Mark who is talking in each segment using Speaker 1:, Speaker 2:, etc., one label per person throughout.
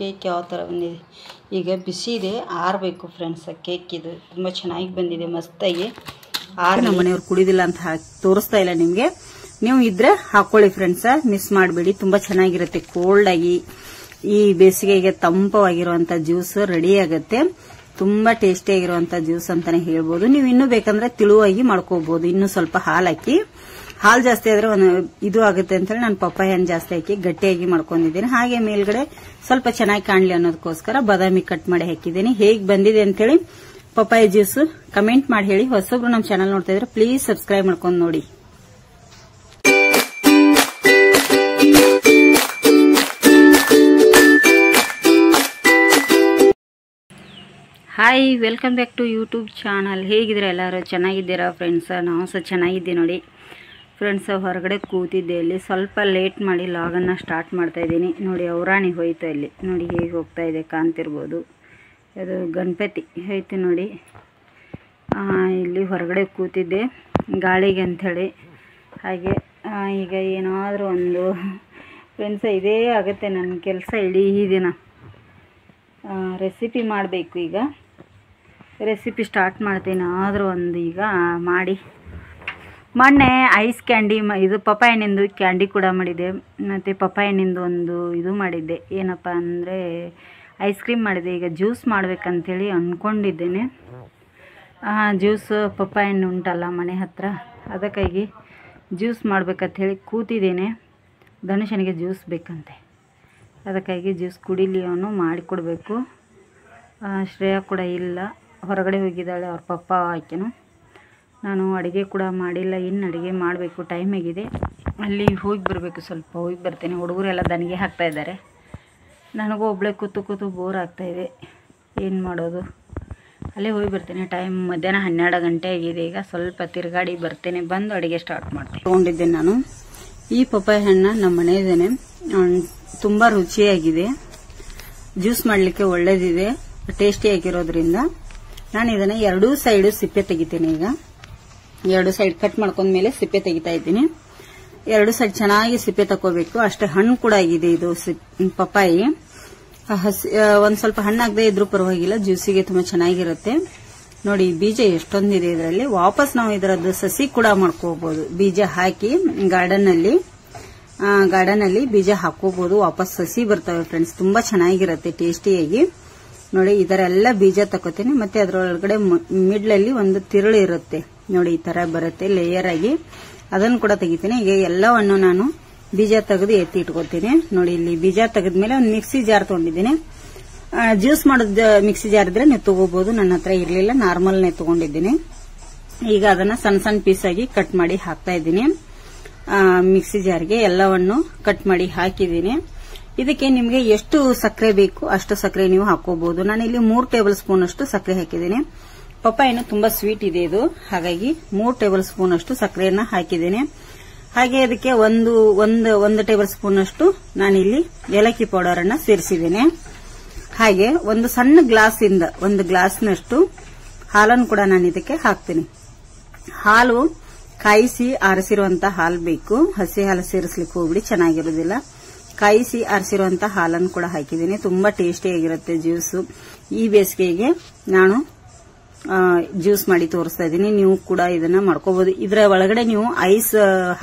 Speaker 1: Cake ಯಾವ ಥರ ಬಂದಿದೆ ಈಗ ಬಿಸಿ ಇದೆ, ಆರಬೇಕು ಫ್ರೆಂಡ್ಸ್. ಕೇಕ್ ಇದು ತುಂಬ ಚೆನ್ನಾಗಿ ಬಂದಿದೆ, ಮಸ್ತಾಗಿ. ನಮ್ಮ ಮನೆಯವ್ರು ಕುಡಿದಿಲ್ಲ ಅಂತ ತೋರಿಸ್ತಾ ಇಲ್ಲ ನಿಮಗೆ. ನೀವು ಇದ್ರೆ ಹಾಕೊಳ್ಳಿ ಫ್ರೆಂಡ್ಸ್, ಮಿಸ್ ಮಾಡಬೇಡಿ. ತುಂಬ ಚೆನ್ನಾಗಿರುತ್ತೆ. ಕೋಲ್ಡಾಗಿ ಈ ಬೇಸಿಗೆಗೆ ತಂಪವಾಗಿರುವಂಥ ಜ್ಯೂಸ್ ರೆಡಿ ಆಗುತ್ತೆ. ತುಂಬಾ ಟೇಸ್ಟಿಯಾಗಿರುವಂಥ ಜ್ಯೂಸ್ ಅಂತಾನೆ ಹೇಳ್ಬೋದು. ನೀವು ಇನ್ನೂ ಬೇಕಂದ್ರೆ ತಿಳುವಾಗಿ ಮಾಡ್ಕೋಬಹುದು. ಇನ್ನೂ ಸ್ವಲ್ಪ ಹಾಲು ಹಾಕಿ, ಹಾಲು ಜಾಸ್ತಿ ಆದ್ರೆ ಇದು ಆಗುತ್ತೆ ಅಂತೇಳಿ ನಾನು ಪಪ್ಪಾಯ ಹಣ್ಣು ಜಾಸ್ತಿ ಹಾಕಿ ಗಟ್ಟಿಯಾಗಿ ಮಾಡ್ಕೊಂಡಿದ್ದೀನಿ. ಹಾಗೆ ಮೇಲ್ಗಡೆ ಸ್ವಲ್ಪ ಚೆನ್ನಾಗಿ ಕಾಣಲಿ ಅನ್ನೋದಕ್ಕೋಸ್ಕರ ಬಾದಾಮಿ ಕಟ್ ಮಾಡಿ ಹಾಕಿದ್ದೀನಿ. ಹೇಗೆ ಬಂದಿದೆ ಅಂತೇಳಿ ಪಪ್ಪಾಯ ಜ್ಯೂಸ್ ಕಮೆಂಟ್ ಮಾಡಿ ಹೇಳಿ. ಹೊಸಬ್ರು ನಮ್ಮ ಚಾನಲ್ ನೋಡ್ತಾ ಇದ್ರೆ ಪ್ಲೀಸ್ ಸಬ್ಸ್ಕ್ರೈಬ್ ಮಾಡ್ಕೊಂಡು ನೋಡಿ. Hi, welcome back to YouTube channel. ಹೇಗಿದ್ದೀರಾ ಎಲ್ಲರೂ? ಚೆನ್ನಾಗಿದ್ದೀರಾ ಫ್ರೆಂಡ್ಸ? ನಾವು ಸಹ ಚೆನ್ನಾಗಿದ್ದೀವಿ ನೋಡಿ ಫ್ರೆಂಡ್ಸ. ಹೊರಗಡೆ ಕೂತಿದ್ದೆ, ಇಲ್ಲಿ ಸ್ವಲ್ಪ ಲೇಟ್ ಮಾಡಿ ಲಾಗನ್ನು ಸ್ಟಾರ್ಟ್ ಮಾಡ್ತಾಯಿದ್ದೀನಿ ನೋಡಿ. ಔರಾಣಿ ಹೋಯ್ತು ಅಲ್ಲಿ ನೋಡಿ, ಹೇಗೆ ಹೋಗ್ತಾ ಇದೆ ಕಾಣ್ತಿರ್ಬೋದು. ಅದು ಗಣಪತಿ ಹೋಯ್ತು ನೋಡಿ. ಇಲ್ಲಿ ಹೊರಗಡೆ ಕೂತಿದ್ದೆ ಗಾಳಿಗೆ ಅಂಥೇಳಿ. ಹಾಗೆ ಈಗ ಏನಾದರೂ ಒಂದು ಫ್ರೆಂಡ್ಸ ಇದೇ ಆಗುತ್ತೆ ನನ್ನ ಕೆಲಸ ಇಡೀ ದಿನ. ರೆಸಿಪಿ ಮಾಡಬೇಕು. ಈಗ ರೆಸಿಪಿ ಸ್ಟಾರ್ಟ್ ಮಾಡ್ತೀನಿ. ಆದರೂ ಒಂದು ಈಗ ಮಾಡಿ. ಮೊನ್ನೆ ಐಸ್ ಕ್ಯಾಂಡಿ ಇದು ಪಪ್ಪಾಯ ಹಣ್ಣಿಂದು ಕ್ಯಾಂಡಿ ಕೂಡ ಮಾಡಿದ್ದೆ, ಮತ್ತು ಪಪ್ಪಾಯ ಹಣ್ಣಿಂದು ಒಂದು ಇದು ಮಾಡಿದ್ದೆ, ಏನಪ್ಪ ಅಂದರೆ ಐಸ್ ಕ್ರೀಮ್ ಮಾಡಿದೆ. ಈಗ ಜ್ಯೂಸ್ ಮಾಡಬೇಕಂತೇಳಿ ಅಂದ್ಕೊಂಡಿದ್ದೇನೆ. ಜ್ಯೂಸ್ ಪಪ್ಪಾಯ ಹಣ್ಣು ಉಂಟಲ್ಲ ಮನೆ ಹತ್ರ, ಅದಕ್ಕಾಗಿ ಜ್ಯೂಸ್ ಮಾಡ್ಬೇಕಂತೇಳಿ ಕೂತಿದ್ದೇನೆ. ಧನುಷನಿಗೆ ಜ್ಯೂಸ್ ಬೇಕಂತೆ, ಅದಕ್ಕಾಗಿ ಜ್ಯೂಸ್ ಕುಡಿಲಿ ಅವನು, ಮಾಡಿಕೊಡ್ಬೇಕು. ಶ್ರೇಯ ಕೂಡ ಇಲ್ಲ, ಹೊರಗಡೆ ಹೋಗಿದ್ದಾಳೆ ಅವ್ರ ಪಪ್ಪ ಆಕೆನು. ನಾನು ಅಡುಗೆ ಕೂಡ ಮಾಡಿಲ್ಲ, ಇನ್ನು ಅಡುಗೆ ಮಾಡಬೇಕು. ಟೈಮ್ ಆಗಿದೆ. ಅಲ್ಲಿ ಹೋಗಿ ಬರಬೇಕು, ಸ್ವಲ್ಪ ಹೋಗಿ ಬರ್ತೇನೆ. ಹುಡುಗರೆಲ್ಲ ದನಿಗೆ ಹಾಕ್ತಾಯಿದ್ದಾರೆ. ನನಗೂ ಒಬ್ಬಳೆ ಕೂತು ಬೋರ್ ಆಗ್ತಾಯಿದೆ. ಏನು ಮಾಡೋದು, ಅಲ್ಲೇ ಹೋಗಿ ಬರ್ತೇನೆ. ಟೈಮ್ ಮಧ್ಯಾಹ್ನ 12 ಗಂಟೆ ಆಗಿದೆ. ಈಗ ಸ್ವಲ್ಪ ತಿರುಗಾಡಿ ಬರ್ತೇನೆ, ಬಂದು ಅಡುಗೆ ಸ್ಟಾರ್ಟ್ ಮಾಡ್ತೇನೆ. ತೊಗೊಂಡಿದ್ದೇನೆ ನಾನು ಈ ಪಪ್ಪಾಯ ಹಣ್ಣ. ನಮ್ಮ ಮನೆಯದೇನೆ, ತುಂಬ ರುಚಿಯಾಗಿದೆ. ಜ್ಯೂಸ್ ಮಾಡಲಿಕ್ಕೆ ಒಳ್ಳೇದಿದೆ, ಟೇಸ್ಟಿಯಾಗಿರೋದ್ರಿಂದ ನಾನು ಇದನ್ನು ಎರಡೂ ಸೈಡು ಸಿಪ್ಪೆ ತೆಗಿತೀನಿ. ಈಗ ಎರಡು ಸೈಡ್ ಕಟ್ ಮಾಡ್ಕೊಂಡ್ಮೇಲೆ ಸಿಪ್ಪೆ ತೆಗಿತಾ ಇದ್ದೀನಿ. ಎರಡು ಸೈಡ್ ಚೆನ್ನಾಗಿ ಸಿಪ್ಪೆ ತಗೋಬೇಕು. ಅಷ್ಟೇ ಹಣ್ಣು ಕೂಡ ಆಗಿದೆ ಇದು ಪಪ್ಪಾಯಿ. ಒಂದು ಸ್ವಲ್ಪ ಹಣ್ಣಾಗದೆ ಇದ್ರೂ ಪರವಾಗಿಲ್ಲ, ಜ್ಯೂಸಿಗೆ ತುಂಬ ಚೆನ್ನಾಗಿರುತ್ತೆ ನೋಡಿ. ಬೀಜ ಎಷ್ಟೊಂದಿದೆ ಇದರಲ್ಲಿ. ವಾಪಸ್ ನಾವು ಇದರದ್ದು ಸಸಿ ಕೂಡ ಮಾಡ್ಕೋಬಹುದು. ಬೀಜ ಹಾಕಿ ಗಾರ್ಡನ್ ಅಲ್ಲಿ ಬೀಜ ಹಾಕೋಬಹುದು. ವಾಪಸ್ ಸಸಿ ಬರ್ತವೆ ಫ್ರೆಂಡ್ಸ್, ತುಂಬಾ ಚೆನ್ನಾಗಿರುತ್ತೆ ಟೇಸ್ಟಿಯಾಗಿ ನೋಡಿ. ಇದರೆಲ್ಲ ಬೀಜ ತಗೋತೀನಿ. ಮತ್ತೆ ಅದರೊಳಗಡೆ ಮಿಡ್ಲಲ್ಲಿ ಒಂದು ತಿರುಳು ಇರುತ್ತೆ ನೋಡಿ, ಈ ತರ ಬರುತ್ತೆ ಲೇಯರ್ ಆಗಿ. ಅದನ್ನು ಕೂಡ ತೆಗಿತೀನಿ. ಈಗ ಎಲ್ಲವನ್ನು ನಾನು ಬೀಜ ತೆಗೆದು ಎತ್ತಿ ಇಟ್ಕೋತೀನಿ ನೋಡಿ. ಇಲ್ಲಿ ಬೀಜ ತೆಗೆದ್ಮೇಲೆ ಒಂದು ಮಿಕ್ಸಿ ಜಾರ್ ತಗೊಂಡಿದ್ದೀನಿ. ಜ್ಯೂಸ್ ಮಾಡೋದು ಮಿಕ್ಸಿ ಜಾರ್ ಇದ್ರೆ ನೀವು ತಗೋಬಹುದು. ನನ್ನ ಹತ್ರ ಇರಲಿಲ್ಲ, ನಾರ್ಮಲ್ನೇ ತಗೊಂಡಿದ್ದೀನಿ. ಈಗ ಅದನ್ನ ಸಣ್ಣ ಸಣ್ಣ ಪೀಸ್ ಆಗಿ ಕಟ್ ಮಾಡಿ ಹಾಕ್ತಾ ಇದ್ದೀನಿ ಮಿಕ್ಸಿ ಜಾರ್ಗೆ. ಎಲ್ಲವನ್ನು ಕಟ್ ಮಾಡಿ ಹಾಕಿದ್ದೀನಿ. ಇದಕ್ಕೆ ನಿಮಗೆ ಎಷ್ಟು ಸಕ್ಕರೆ ಬೇಕು ಅಷ್ಟು ಸಕ್ಕರೆ ನೀವು ಹಾಕೋಬಹುದು. ನಾನು ಇಲ್ಲಿ 3 ಟೇಬಲ್ ಸ್ಪೂನ್ ಅಷ್ಟು ಸಕ್ಕರೆ ಹಾಕಿದ್ದೀನಿ. ಪಪ್ಪಾಯನು ತುಂಬಾ ಸ್ವೀಟ್ ಇದೆ ಇದು, ಹಾಗಾಗಿ 3 ಟೇಬಲ್ ಸ್ಪೂನ್ ಅಷ್ಟು ಸಕ್ಕರೆಯನ್ನ ಹಾಕಿದ್ದೇನೆ. ಹಾಗೆ ಅದಕ್ಕೆ ಒಂದು ಟೇಬಲ್ ಸ್ಪೂನ್ ಅಷ್ಟು ನಾನಿಲ್ಲಿ ಏಲಕ್ಕಿ ಪೌಡರ್ ಅನ್ನ ಸೇರಿಸಿದ್ದೇನೆ. ಹಾಗೆ ಒಂದು ಸಣ್ಣ ಗ್ಲಾಸಿಂದ ಒಂದು ಗ್ಲಾಸ್ನಷ್ಟು ಹಾಲನ್ನು ಕೂಡ ನಾನು ಇದಕ್ಕೆ ಹಾಕ್ತೀನಿ. ಹಾಲು ಕಾಯಿಸಿ ಆರಿಸಿರುವಂತಹ ಹಾಲು ಬೇಕು, ಹಸಿ ಹಾಲು ಸೇರಿಸ್ಲಿಕ್ಕೆ ಹೋಗ್ಬಿಡಿ, ಚೆನ್ನಾಗಿರೋದಿಲ್ಲ. ಕಾಯಿಸಿ ಆರಿಸಿರುವಂತಹ ಹಾಲನ್ನು ಕೂಡ ಹಾಕಿದ್ದೀನಿ. ತುಂಬಾ ಟೇಸ್ಟಿಯಾಗಿರುತ್ತೆ ಜ್ಯೂಸು. ಈ ಬೇಸಿಗೆಗೆ ನಾನು ಜ್ಯೂಸ್ ಮಾಡಿ ತೋರಿಸ್ತಾ ಇದ್ದೀನಿ. ನೀವು ಕೂಡ ಇದನ್ನ ಮಾಡ್ಕೋಬಹುದು. ಇದರ ಒಳಗಡೆ ನೀವು ಐಸ್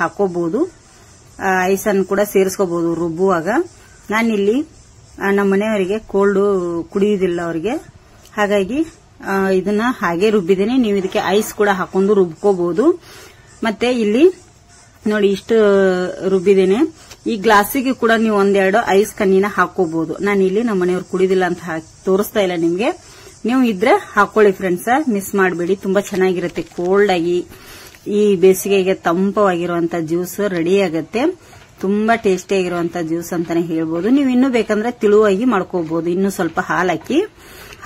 Speaker 1: ಹಾಕೋಬಹುದು, ಐಸ್ ಅನ್ನು ಕೂಡ ಸೇರಿಸ್ಕೋಬಹುದು ರುಬ್ಬುವಾಗ. ನಾನಿಲ್ಲಿ ನಮ್ಮ ಮನೆಯವರಿಗೆ ಕೋಲ್ಡ್ ಕುಡಿಯುವುದಿಲ್ಲ ಅವರಿಗೆ, ಹಾಗಾಗಿ ಇದನ್ನ ಹಾಗೆ ರುಬ್ಬಿದ್ದೀನಿ. ನೀವು ಇದಕ್ಕೆ ಐಸ್ ಕೂಡ ಹಾಕೊಂಡು ರುಬ್ಕೋಬಹುದು. ಮತ್ತೆ ಇಲ್ಲಿ ನೋಡಿ ಇಷ್ಟು ರುಬ್ಬಿದ್ದೇನೆ. ಈ ಗ್ಲಾಸಿಗೆ ಕೂಡ ನೀವು ಒಂದೆರಡು ಐಸ್ ಕಣ್ಣಿನ ಹಾಕೋಬಹುದು. ನಾನು ಇಲ್ಲಿ ನಮ್ಮ ಮನೆಯವ್ರು ಕುಡಿದಿಲ್ಲ ಅಂತ ತೋರಿಸ್ತಾ ಇಲ್ಲ ನಿಮ್ಗೆ. ನೀವು ಇದ್ರೆ ಹಾಕೊಳ್ಳಿ ಫ್ರೆಂಡ್ಸ್, ಮಿಸ್ ಮಾಡಬೇಡಿ. ತುಂಬಾ ಚೆನ್ನಾಗಿರುತ್ತೆ. ಕೋಲ್ಡ್ ಆಗಿ ಈ ಬೇಸಿಗೆಗೆ ತಂಪವಾಗಿರುವಂತ ಜ್ಯೂಸ್ ರೆಡಿ ಆಗುತ್ತೆ. ತುಂಬಾ ಟೇಸ್ಟಿಯಾಗಿರುವಂತ ಜ್ಯೂಸ್ ಅಂತಾನೆ ಹೇಳ್ಬೋದು. ನೀವು ಇನ್ನೂ ಬೇಕಂದ್ರೆ ತಿಳುವಾಗಿ ಮಾಡ್ಕೋಬಹುದು. ಇನ್ನೂ ಸ್ವಲ್ಪ ಹಾಲು ಹಾಕಿ,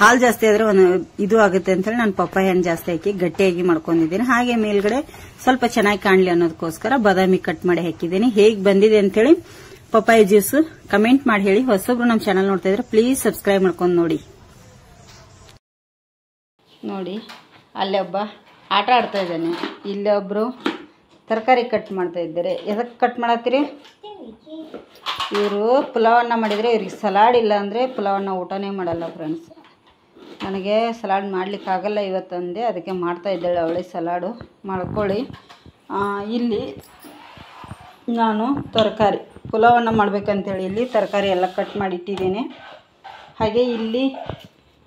Speaker 1: ಹಾಲು ಜಾಸ್ತಿ ಆದ್ರೆ ಇದು ಆಗುತ್ತೆ ಅಂತೇಳಿ ನಾನು ಪಪ್ಪಾಯ ಹಣ್ಣು ಜಾಸ್ತಿ ಹಾಕಿ ಗಟ್ಟಿಯಾಗಿ ಮಾಡ್ಕೊಂಡಿದ್ದೀನಿ. ಹಾಗೆ ಮೇಲ್ಗಡೆ ಸ್ವಲ್ಪ ಚೆನ್ನಾಗಿ ಕಾಣಲಿ ಅನ್ನೋದಕ್ಕೋಸ್ಕರ ಬಾದಾಮಿ ಕಟ್ ಮಾಡಿ ಹಾಕಿದ್ದೀನಿ. ಹೇಗೆ ಬಂದಿದೆ ಅಂತೇಳಿ ಪಪ್ಪಾಯ ಜ್ಯೂಸ್ ಕಮೆಂಟ್ ಮಾಡಿ ಹೇಳಿ. ಹೊಸಬ್ರು ನಮ್ಮ ಚಾನಲ್ ನೋಡ್ತಾ ಇದ್ರೆ ಪ್ಲೀಸ್ ಸಬ್ಸ್ಕ್ರೈಬ್ ಮಾಡ್ಕೊಂಡು ನೋಡಿ. ನೋಡಿ ಅಲ್ಲಿ ಒಬ್ಬ ಆಟ ಆಡ್ತಾ ಇದ್ದಾನೆ, ಇಲ್ಲೊಬ್ರು ತರಕಾರಿ ಕಟ್ ಮಾಡ್ತಾ ಇದ್ದಾರೆ. ಎದಕ್ಕೆ ಕಟ್ ಮಾಡತ್ತೀರಿ? ಇವರು ಪುಲಾವನ್ನ ಮಾಡಿದರೆ ಇವ್ರಿಗೆ ಸಲಾಡ್ ಇಲ್ಲ ಅಂದರೆ ಪುಲಾವನ್ನ ಊಟನೇ ಮಾಡಲ್ಲ ಫ್ರೆಂಡ್ಸ್. ನನಗೆ ಸಲಾಡ್ ಮಾಡಲಿಕ್ಕಾಗಲ್ಲ ಇವತ್ತಂದೆ, ಅದಕ್ಕೆ ಮಾಡ್ತಾಯಿದ್ದಾಳೆ ಅವಳೆ ಸಲಾಡು ಮಾಡ್ಕೊಳ್ಳಿ. ಇಲ್ಲಿ ನಾನು ತರಕಾರಿ ಪುಲಾವನ್ನ ಮಾಡಬೇಕಂತೇಳಿ ಇಲ್ಲಿ ತರಕಾರಿ ಎಲ್ಲ ಕಟ್ ಮಾಡಿ ಇಟ್ಟಿದ್ದೇನೆ. ಹಾಗೆ ಇಲ್ಲಿ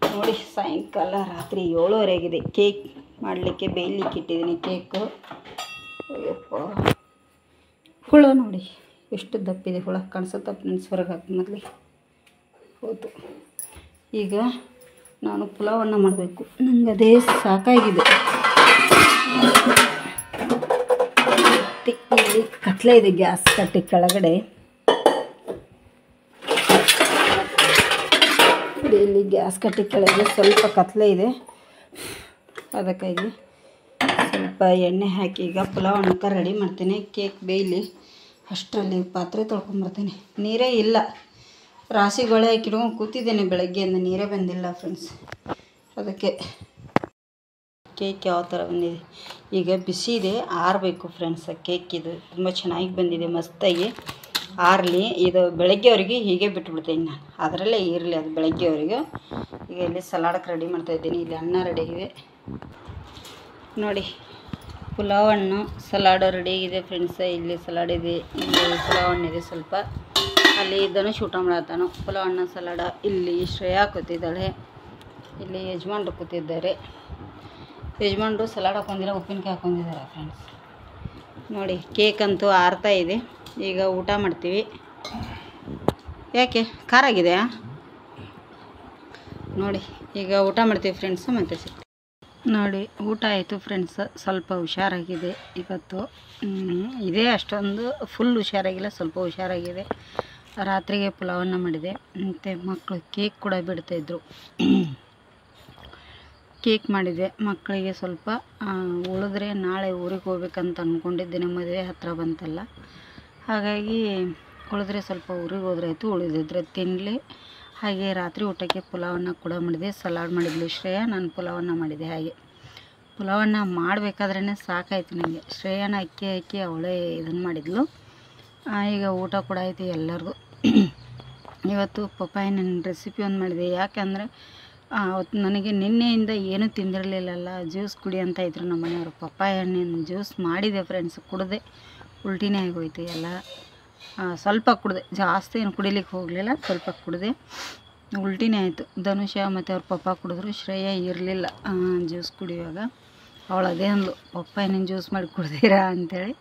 Speaker 1: ನೋಡಿ ಸಾಯಂಕಾಲ ರಾತ್ರಿ 7:30 ಕೇಕ್ ಮಾಡಲಿಕ್ಕೆ ಬೇಯಲಿಕ್ಕೆ ಇಟ್ಟಿದ್ದೀನಿ. ಕೇಕು ಅಯ್ಯಪ್ಪ ಹುಳ ನೋಡಿ ಎಷ್ಟು ದಪ್ಪಿದೆ, ಹುಳ ಕಾಣಿಸುತ್ತಾ ಫ್ರೆಂಡ್ಸ್? ಹೊರಗೆ ಹಾಕಿ ಮೊದಲಿಗೆ ಹೌದು. ಈಗ ನಾನು ಪುಲಾವನ್ನ ಮಾಡಬೇಕು, ನನಗೆ ಅದೇ ಸಾಕಾಗಿದೆ. ಇಲ್ಲಿ ಕತ್ಲೆ ಇದೆ ಗ್ಯಾಸ್ ಕಟ್ಟಿ ಕೆಳಗಡೆ. ಇಲ್ಲಿ ಗ್ಯಾಸ್ ಕಟ್ಟಿ ಕೆಳಗೆ ಸ್ವಲ್ಪ ಕತ್ಲೆ ಇದೆ, ಅದಕ್ಕಾಗಿ ಸ್ವಲ್ಪ ಎಣ್ಣೆ ಹಾಕಿ ಈಗ ಪುಲಾವನ್ನಕ್ಕೆ ರೆಡಿ ಮಾಡ್ತೇನೆ. ಕೇಕ್ ಬೇಯಲಿ ಅಷ್ಟರಲ್ಲಿ ಪಾತ್ರೆ ತೊಳ್ಕೊಂಬರ್ತೀನಿ. ನೀರೇ ಇಲ್ಲ, ರಾಸಿಗೊಳೆ ಹಾಕಿಡ್ಕೊಂಡು ಕೂತಿದ್ದೇನೆ ಬೆಳಗ್ಗೆಯಿಂದ, ನೀರೇ ಬಂದಿಲ್ಲ ಫ್ರೆಂಡ್ಸ್. ಅದಕ್ಕೆ ಕೇಕ್ ಯಾವ ಥರ ಬಂದಿದೆ ಈಗ ಬಿಸಿ ಇದೆ, ಆರಬೇಕು ಫ್ರೆಂಡ್ಸ್. ಕೇಕ್ ಇದು ತುಂಬ ಚೆನ್ನಾಗಿ ಬಂದಿದೆ, ಮಸ್ತಾಗಿ ಆರಲಿ. ಇದು ಬೆಳಗ್ಗೆವರೆಗೆ ಹೀಗೆ ಬಿಟ್ಬಿಡ್ತೀನಿ ನಾನು, ಅದರಲ್ಲೇ ಇರಲಿ ಅದು ಬೆಳಗ್ಗೆವರೆಗೆ. ಈಗ ಇಲ್ಲಿ ಸಲಾಡಕ್ಕೆ ರೆಡಿ ಮಾಡ್ತಾಯಿದ್ದೀನಿ. ಇಲ್ಲಿ ಅನ್ನ ರೆಡಿ ಇದೆ ನೋಡಿ, ಪುಲಾವಣ್ಣು ಸಲಾಡ್ ರೆಡಿಯಾಗಿದೆ ಫ್ರೆಂಡ್ಸ್. ಇಲ್ಲಿ ಸಲಾಡ್ ಇದೆ, ಇಲ್ಲಿ ಪುಲಾವಣ್ಣ ಇದೆ ಸ್ವಲ್ಪ. ಅಲ್ಲಿ ಧನುಷ್ ಊಟ ಮಾಡತ್ತಾನು ಪುಲಾವಣ್ಣ ಸಲಾಡ. ಇಲ್ಲಿ ಶ್ರೇಯಾ ಕೂತಿದ್ದಾಳೆ, ಇಲ್ಲಿ ಯಜಮಾನ್ರು ಕೂತಿದ್ದಾರೆ. ಯಜಮಾನ್ರು ಸಲಾಡ್ ಹಾಕೊಂಡಿಲ್ಲ, ಉಪ್ಪಿನಕಾಯಿ ಹಾಕೊಂಡಿದ್ದಾರೆ ಫ್ರೆಂಡ್ಸ್. ನೋಡಿ ಕೇಕ್ ಅಂತೂ ಆರ್ತಾ ಇದೆ. ಈಗ ಊಟ ಮಾಡ್ತೀವಿ. ಯಾಕೆ ಖಾರ ಆಗಿದೆಯಾ ನೋಡಿ, ಈಗ ಊಟ ಮಾಡ್ತೀವಿ ಫ್ರೆಂಡ್ಸು, ಮತ್ತೆ ಸಿಗ್ತೀವಿ ನೋಡಿ. ಊಟ ಆಯಿತು ಫ್ರೆಂಡ್ಸ್, ಸ್ವಲ್ಪ ಹುಷಾರಾಗಿದೆ ಇವತ್ತು. ಇದೇ ಅಷ್ಟೊಂದು ಫುಲ್ ಹುಷಾರಾಗಿಲ್ಲ, ಸ್ವಲ್ಪ ಹುಷಾರಾಗಿದೆ. ರಾತ್ರಿಗೆ ಪುಲಾವನ್ನ ಮಾಡಿದೆ, ಮತ್ತು ಮಕ್ಕಳು ಕೇಕ್ ಕೂಡ ಬಿಡ್ತಾಯಿದ್ರು. ಕೇಕ್ ಮಾಡಿದೆ ಮಕ್ಕಳಿಗೆ ಸ್ವಲ್ಪ ಉಳಿದ್ರೆ ನಾಳೆ ಊರಿಗೆ ಹೋಗ್ಬೇಕಂತ ಅಂದ್ಕೊಂಡಿದ್ದೇನೆ. ಮದುವೆ ಹತ್ತಿರ ಬಂತಲ್ಲ, ಹಾಗಾಗಿ ಉಳಿದ್ರೆ ಸ್ವಲ್ಪ ಊರಿಗೆ ಹೋದ್ರೆ ಆಯಿತು, ಉಳಿದಿದ್ರೆ ತಿನ್ನಲಿ. ಹಾಗೆ ರಾತ್ರಿ ಊಟಕ್ಕೆ ಪುಲಾವನ್ನ ಕೂಡ ಮಾಡಿದೆ. ಸಲಾಡ್ ಮಾಡಿದ್ಲು ಶ್ರೇಯಾ, ನಾನು ಪುಲಾವನ್ನ ಮಾಡಿದೆ. ಹಾಗೆ ಪುಲಾವನ್ನ ಮಾಡಬೇಕಾದ್ರೇ ಸಾಕಾಯಿತು ನನಗೆ. ಶ್ರೇಯಾನ ಅಕ್ಕಿ ಹಾಕಿ ಅವಳೇ ಇದನ್ನು ಮಾಡಿದ್ಲು. ಈಗ ಊಟ ಕೂಡ ಆಯಿತು ಎಲ್ಲರಿಗೂ. ಇವತ್ತು ಪಪ್ಪಾಯಿನ ರೆಸಿಪಿ ಒಂದು ಮಾಡಿದೆ. ಯಾಕೆಂದರೆ ಅವತ್ತು ನನಗೆ ನಿನ್ನೆಯಿಂದ ಏನೂ ತಿಂದಿರಲಿಲ್ಲಲ್ಲ, ಜ್ಯೂಸ್ ಕುಡಿ ಅಂತ ಇದ್ರು ನಮ್ಮ ಮನೆಯವರು. ಪಪ್ಪಾಯ ಹಣ್ಣಿನ ಜ್ಯೂಸ್ ಮಾಡಿದೆ ಫ್ರೆಂಡ್ಸ್, ಕುಡಿದೆ, ಉಲ್ಟಿನೇ ಆಗೋಯ್ತು ಎಲ್ಲ. ಸ್ವಲ್ಪ ಕುಡಿದೆ, ಜಾಸ್ತಿ ಏನು ಕುಡಿಲಿಕ್ಕೆ ಹೋಗಲಿಲ್ಲ, ಸ್ವಲ್ಪ ಕುಡಿದೆ, ಉಲ್ಟಿನೇ ಆಯಿತು. ಧನುಷ ಮತ್ತು ಅವ್ರ ಪಪ್ಪ ಕುಡಿದ್ರು, ಶ್ರೇಯಾ ಇರಲಿಲ್ಲ ಜ್ಯೂಸ್ ಕುಡಿಯುವಾಗ. ಅವಳು ಅದೇ ಅಂದ್ಲು, ಪಪ್ಪಾಯಿನ ಜ್ಯೂಸ್ ಮಾಡಿ ಕುಡ್ದಿರಾ ಅಂಥೇಳಿ.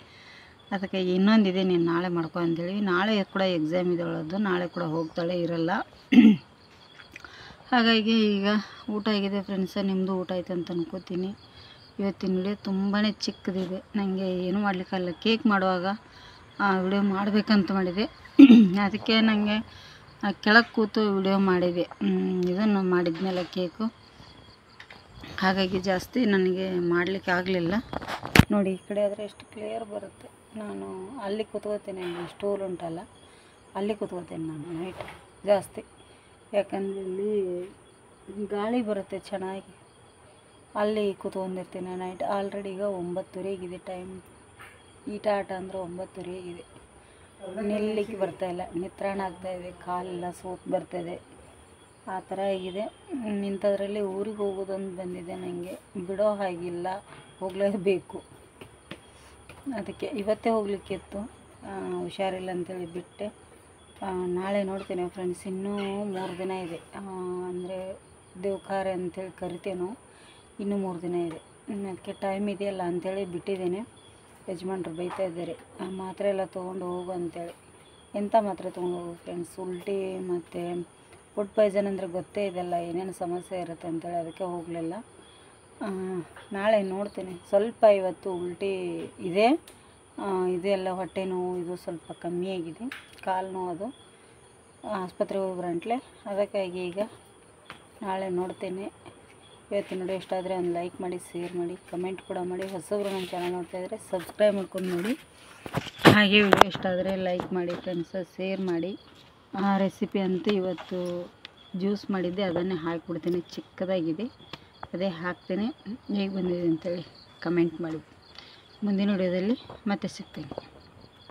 Speaker 1: ಅದಕ್ಕೆ ಇನ್ನೊಂದಿದೆ, ನೀನು ನಾಳೆ ಮಾಡ್ಕೊ ಅಂಥೇಳಿ. ನಾಳೆ ಕೂಡ ಎಕ್ಸಾಮ್ ಇದೆ ಅವಳದ್ದು, ನಾಳೆ ಕೂಡ ಹೋಗ್ತಾಳೆ, ಇರಲ್ಲ. ಹಾಗಾಗಿ ಈಗ ಊಟ ಆಗಿದೆ ಫ್ರೆಂಡ್ಸ. ನಿಮ್ಮದು ಊಟ ಆಯ್ತು ಅಂತ ಅನ್ಕೋತೀನಿ. ಇವತ್ತಿನ ವಿಡಿಯೋ ತುಂಬಾ ಚಿಕ್ಕದಿದೆ, ನನಗೆ ಏನೂ ಮಾಡಲಿಕ್ಕಲ್ಲ. ಕೇಕ್ ಮಾಡುವಾಗ ವಿಡಿಯೋ ಮಾಡಬೇಕಂತ ಮಾಡಿದೆ, ಅದಕ್ಕೆ ನನಗೆ ಕೆಳಗೆ ಕೂತು ವಿಡಿಯೋ ಮಾಡಿದೆ. ಇದನ್ನು ಮಾಡಿದ್ಮೇಲೆ ಕೇಕು, ಹಾಗಾಗಿ ಜಾಸ್ತಿ ನನಗೆ ಮಾಡಲಿಕ್ಕೆ ಆಗಲಿಲ್ಲ. ನೋಡಿ ಈ ಕಡೆ ಆದರೆ ಎಷ್ಟು ಕ್ಲಿಯರ್ ಬರುತ್ತೆ. ನಾನು ಅಲ್ಲಿ ಕೂತ್ಕೋತೇನೆ, ಅಲ್ಲಿ ಸ್ಟೂಲ್ ಉಂಟಲ್ಲ ಅಲ್ಲಿ ಕೂತ್ಕೋತೇನೆ ನಾನು ನೈಟ್ ಜಾಸ್ತಿ. ಯಾಕಂದರೆ ಇಲ್ಲಿ ಗಾಳಿ ಬರುತ್ತೆ ಚೆನ್ನಾಗಿ, ಅಲ್ಲಿ ಕೂತ್ಕೊಂಡಿರ್ತೀನಿ ನೈಟ್. ಆಲ್ರೆಡಿ ಈಗ 9:30 ಟೈಮ್. ಈಟ ಆಟ ಅಂದರೆ 9:30 ನಿಲ್ಲಲಿಕ್ಕೆ ಬರ್ತಾಯಿಲ್ಲ, ನಿತ್ರಾಣ ಆಗ್ತಾಯಿದೆ, ಕಾಲೆಲ್ಲ ಸೋತು ಬರ್ತಾಯಿದೆ, ಆ ಥರ ಆಗಿದೆ. ಇಂಥದ್ರಲ್ಲಿ ಊರಿಗೆ ಹೋಗೋದೊಂದು ಬಂದಿದೆ, ನನಗೆ ಬಿಡೋ ಹಾಗಿಲ್ಲ, ಹೋಗಲೇಬೇಕು. ಅದಕ್ಕೆ ಇವತ್ತೇ ಹೋಗಲಿಕ್ಕಿತ್ತು, ಹುಷಾರಿಲ್ಲ ಅಂತೇಳಿ ಬಿಟ್ಟೆ. ನಾಳೆ ನೋಡ್ತೇನೆ ಫ್ರೆಂಡ್ಸ್, ಇನ್ನೂ 3 ದಿನ ಇದೆ. ಅಂದರೆ ದೇವಕಾರ್ಯ ಅಂಥೇಳಿ ಕರಿತೇನೋ, ಇನ್ನೂ 3 ದಿನ ಇದೆ. ಅದಕ್ಕೆ ಟೈಮ್ ಇದೆಯಲ್ಲ ಅಂಥೇಳಿ ಬಿಟ್ಟಿದ್ದೇನೆ. ಯಜಮಾನ್ರು ಬೈತಾ ಇದ್ದಾರೆ, ಮಾತ್ರೆ ಎಲ್ಲ ತೊಗೊಂಡು ಹೋಗು ಅಂಥೇಳಿ. ಎಂಥ ಮಾತ್ರೆ ತೊಗೊಂಡು ಹೋಗು ಫ್ರೆಂಡ್ಸ್? ಉಲ್ಟಿ ಮತ್ತು ಫುಡ್ ಪಾಯ್ಸನ್ ಅಂದರೆ ಗೊತ್ತೇ ಇದೆಲ್ಲ, ಏನೇನು ಸಮಸ್ಯೆ ಇರುತ್ತೆ ಅಂಥೇಳಿ, ಅದಕ್ಕೆ ಹೋಗಲಿಲ್ಲ. ನಾಳೆ ನೋಡ್ತೀನಿ. ಸ್ವಲ್ಪ ಇವತ್ತು ಉಲ್ಟಿ ಇದೆ, ಇದೆಲ್ಲ ಹೊಟ್ಟೆ ನೋವು ಇದು ಸ್ವಲ್ಪ ಕಮ್ಮಿಯಾಗಿದೆ, ಕಾಲು ನೋವು ಅದು ಆಸ್ಪತ್ರೆಗೆ ಹೋಗಿ ಬರಂಟ್ಲೆ. ಅದಕ್ಕಾಗಿ ಈಗ ನಾಳೆ ನೋಡ್ತೇನೆ. ಇವತ್ತಿನ ನೋಡಿ ಇಷ್ಟ ಆದರೆ ಒಂದು ಲೈಕ್ ಮಾಡಿ, ಶೇರ್ ಮಾಡಿ, ಕಮೆಂಟ್ ಕೂಡ ಮಾಡಿ. ಹೊಸಬ್ರು ನಮ್ಮ ಚಾನಲ್ ನೋಡ್ತಾಯಿದ್ರೆ ಸಬ್ಸ್ಕ್ರೈಬ್ ಮಾಡ್ಕೊಂಡು ನೋಡಿ. ಹಾಗೆ ವಿಡಿಯೋ ಇಷ್ಟ ಆದರೆ ಲೈಕ್ ಮಾಡಿ ಫ್ರೆಂಡ್ಸ್, ಶೇರ್ ಮಾಡಿ. ಆ ರೆಸಿಪಿ ಅಂತೂ ಇವತ್ತು ಜ್ಯೂಸ್ ಮಾಡಿದ್ದೆ, ಅದನ್ನೇ ಹಾಕಿಬಿಡ್ತೀನಿ. ಚಿಕ್ಕದಾಗಿದೆ, ಅದೇ ಹಾಕ್ತೇನೆ. ಹೇಗೆ ಬಂದಿದೆ ಅಂತೇಳಿ ಕಮೆಂಟ್ ಮಾಡಿ. ಮುಂದಿನ ವಿಡಿಯೋದಲ್ಲಿ ಮತ್ತೆ ಸಿಗ್ತೀನಿ.